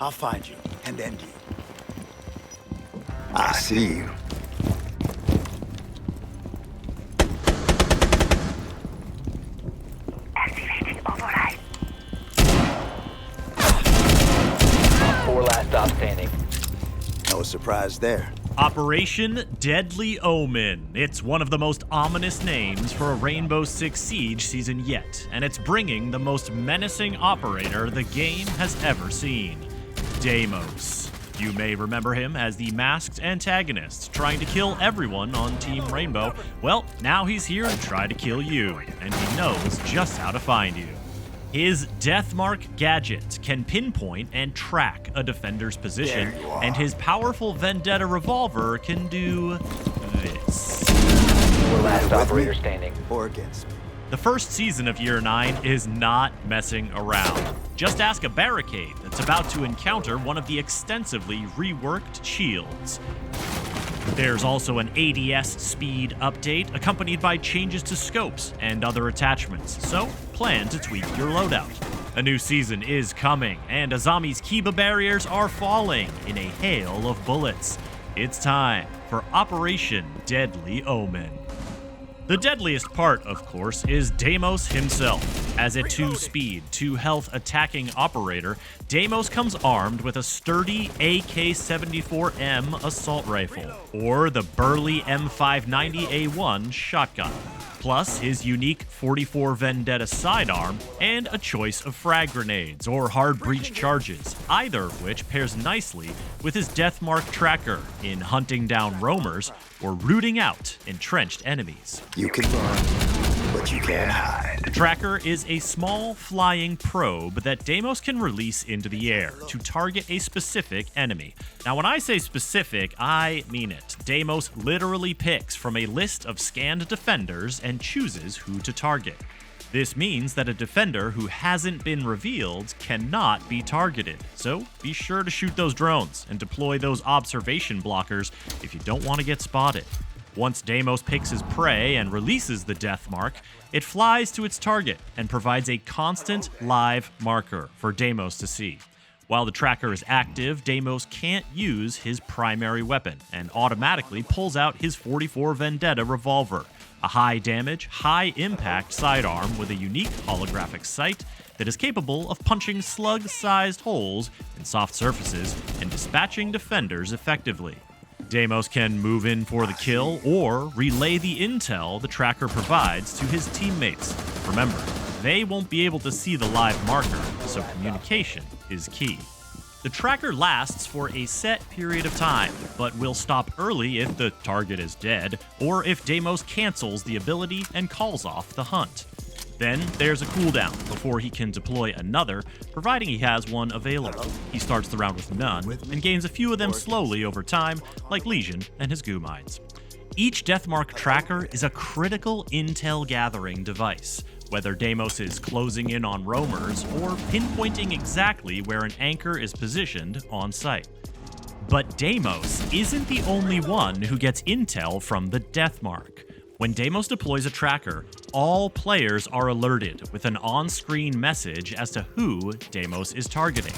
I'll find you and end you. I see you. Activating override. Four last stop standing. No surprise there. Operation Deadly Omen. It's one of the most ominous names for a Rainbow Six Siege season yet, and it's bringing the most menacing operator the game has ever seen, Deimos. You may remember him as the masked antagonist, trying to kill everyone on Team Rainbow. Well, now he's here to try to kill you, and he knows just how to find you. His Deathmark gadget can pinpoint and track a defender's position, and his powerful Vendetta revolver can do this. Four last With operator me standing. or against me. The first season of Year 9 is not messing around. Just ask a barricade that's about to encounter one of the extensively reworked shields. There's also an ADS speed update accompanied by changes to scopes and other attachments, so plan to tweak your loadout. A new season is coming, and Azami's Kiba barriers are falling in a hail of bullets. It's time for Operation Deadly Omen. The deadliest part, of course, is Deimos himself. As a 2-speed, 2-health attacking operator, Deimos comes armed with a sturdy AK-74M assault rifle, or the burly M590A1 shotgun, plus his unique 44 Vendetta sidearm, and a choice of frag grenades or hard breach charges, either of which pairs nicely with his Deathmark tracker in hunting down roamers or rooting out entrenched enemies. You can run, but you can't hide. The tracker is a small flying probe that Deimos can release into the air to target a specific enemy. Now, when I say specific, I mean it. Deimos literally picks from a list of scanned defenders and chooses who to target. This means that a defender who hasn't been revealed cannot be targeted, so be sure to shoot those drones and deploy those observation blockers if you don't want to get spotted. Once Deimos picks his prey and releases the Deathmark, it flies to its target and provides a constant live marker for Deimos to see. While the tracker is active, Deimos can't use his primary weapon and automatically pulls out his 44 Vendetta revolver, a high-damage, high-impact sidearm with a unique holographic sight that is capable of punching slug-sized holes in soft surfaces and dispatching defenders effectively. Deimos can move in for the kill or relay the intel the tracker provides to his teammates. Remember, they won't be able to see the live marker, so communication is key. The tracker lasts for a set period of time, but will stop early if the target is dead, or if Deimos cancels the ability and calls off the hunt. Then there's a cooldown before he can deploy another, providing he has one available. He starts the round with none, and gains a few of them slowly over time, like Lesion and his goo mines. Each Deathmark tracker is a critical intel gathering device, whether Deimos is closing in on roamers or pinpointing exactly where an anchor is positioned on site. But Deimos isn't the only one who gets intel from the Deathmark. When Deimos deploys a tracker, all players are alerted with an on-screen message as to who Deimos is targeting.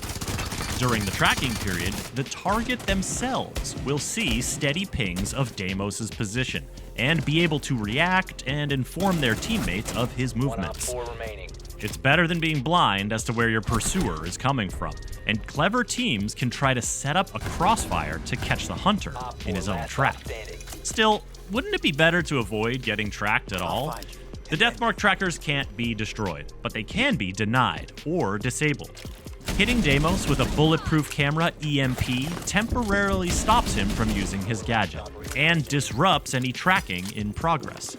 During the tracking period, the target themselves will see steady pings of Deimos' position and be able to react and inform their teammates of his movements. 1 op 4 remaining. It's better than being blind as to where your pursuer is coming from, and clever teams can try to set up a crossfire to catch the hunter Op in 4 his own last trap. stop standing. Still, wouldn't it be better to avoid getting tracked at all? find you. The Deathmark trackers can't be destroyed, but they can be denied or disabled. Hitting Deimos with a bulletproof camera EMP temporarily stops him from using his gadget and disrupts any tracking in progress.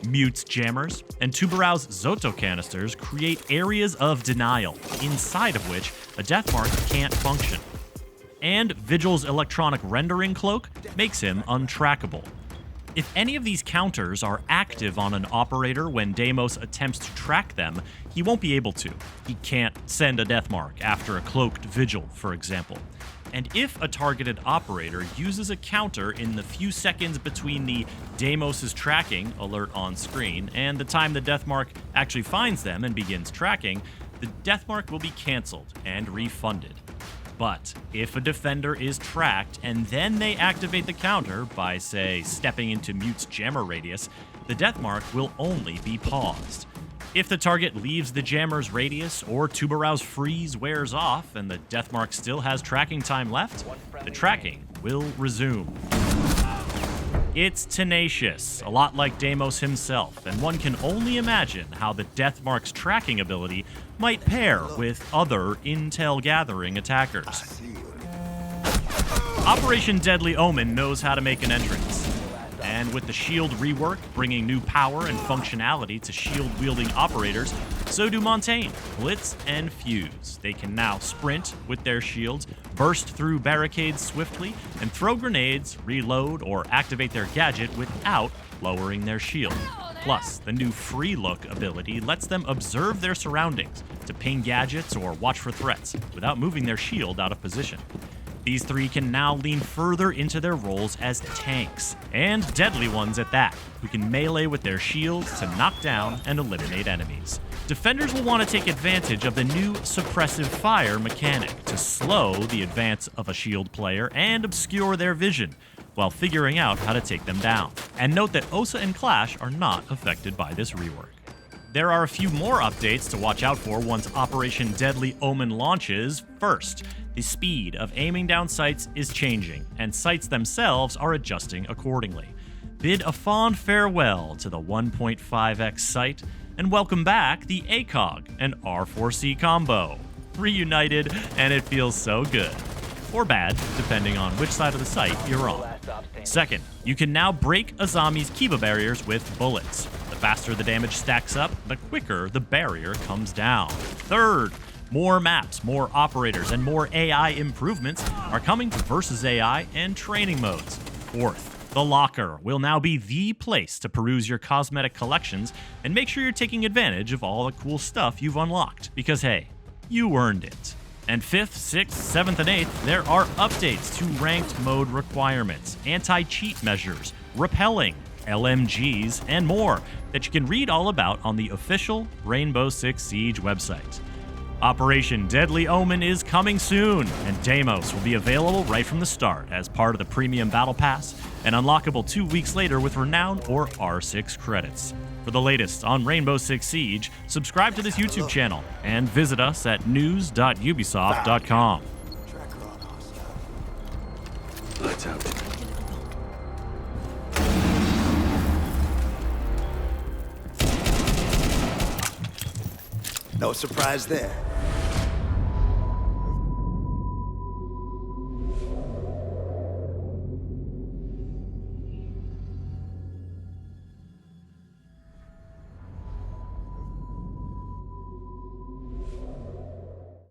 Mute's jammers and Tubarao's Zoto canisters create areas of denial, inside of which a Deathmark can't function. And Vigil's electronic rendering cloak makes him untrackable. If any of these counters are active on an operator when Deimos attempts to track them, he won't be able to. He can't send a Deathmark after a cloaked Vigil, for example. And if a targeted operator uses a counter in the few seconds between the Deimos' tracking alert on screen and the time the Deathmark actually finds them and begins tracking, the Deathmark will be cancelled and refunded. But if a defender is tracked and then they activate the counter by, say, stepping into Mute's jammer radius, the death mark will only be paused. If the target leaves the jammer's radius or Tubarau's freeze wears off and the death mark still has tracking time left, the tracking will resume. It's tenacious, a lot like Deimos himself, and one can only imagine how the Deathmark's tracking ability might pair with other intel-gathering attackers. Operation Deadly Omen knows how to make an entrance. And with the shield rework bringing new power and functionality to shield-wielding operators, so do Montaigne, Blitz, and Fuse. They can now sprint with their shields, burst through barricades swiftly, and throw grenades, reload, or activate their gadget without lowering their shield. Plus, the new Free Look ability lets them observe their surroundings to ping gadgets or watch for threats without moving their shield out of position. These three can now lean further into their roles as tanks, and deadly ones at that, who can melee with their shields to knock down and eliminate enemies. Defenders will want to take advantage of the new suppressive fire mechanic to slow the advance of a shield player and obscure their vision, while figuring out how to take them down. And note that Osa and Clash are not affected by this rework. There are a few more updates to watch out for once Operation Deadly Omen launches. First, the speed of aiming down sights is changing, and sights themselves are adjusting accordingly. Bid a fond farewell to the 1.5x sight, and welcome back the ACOG and R4C combo. Reunited, and it feels so good. Or bad, depending on which side of the sight you're on. Second, you can now break Azami's Kiba barriers with bullets. The faster the damage stacks up, the quicker the barrier comes down. Third, more maps, more operators, and more AI improvements are coming to Versus AI and training modes. Fourth, the Locker will now be the place to peruse your cosmetic collections and make sure you're taking advantage of all the cool stuff you've unlocked, because hey, you earned it. And 5th, 6th, 7th, and 8th, there are updates to ranked mode requirements, anti-cheat measures, repelling, LMGs, and more that you can read all about on the official Rainbow Six Siege website. Operation Deadly Omen is coming soon, and Deimos will be available right from the start as part of the Premium Battle Pass and unlockable 2 weeks later with Renown or R6 credits. For the latest on Rainbow Six Siege, subscribe to this YouTube channel and visit us at news.ubisoft.com. Tracker on hostile. Lights out. No surprise there.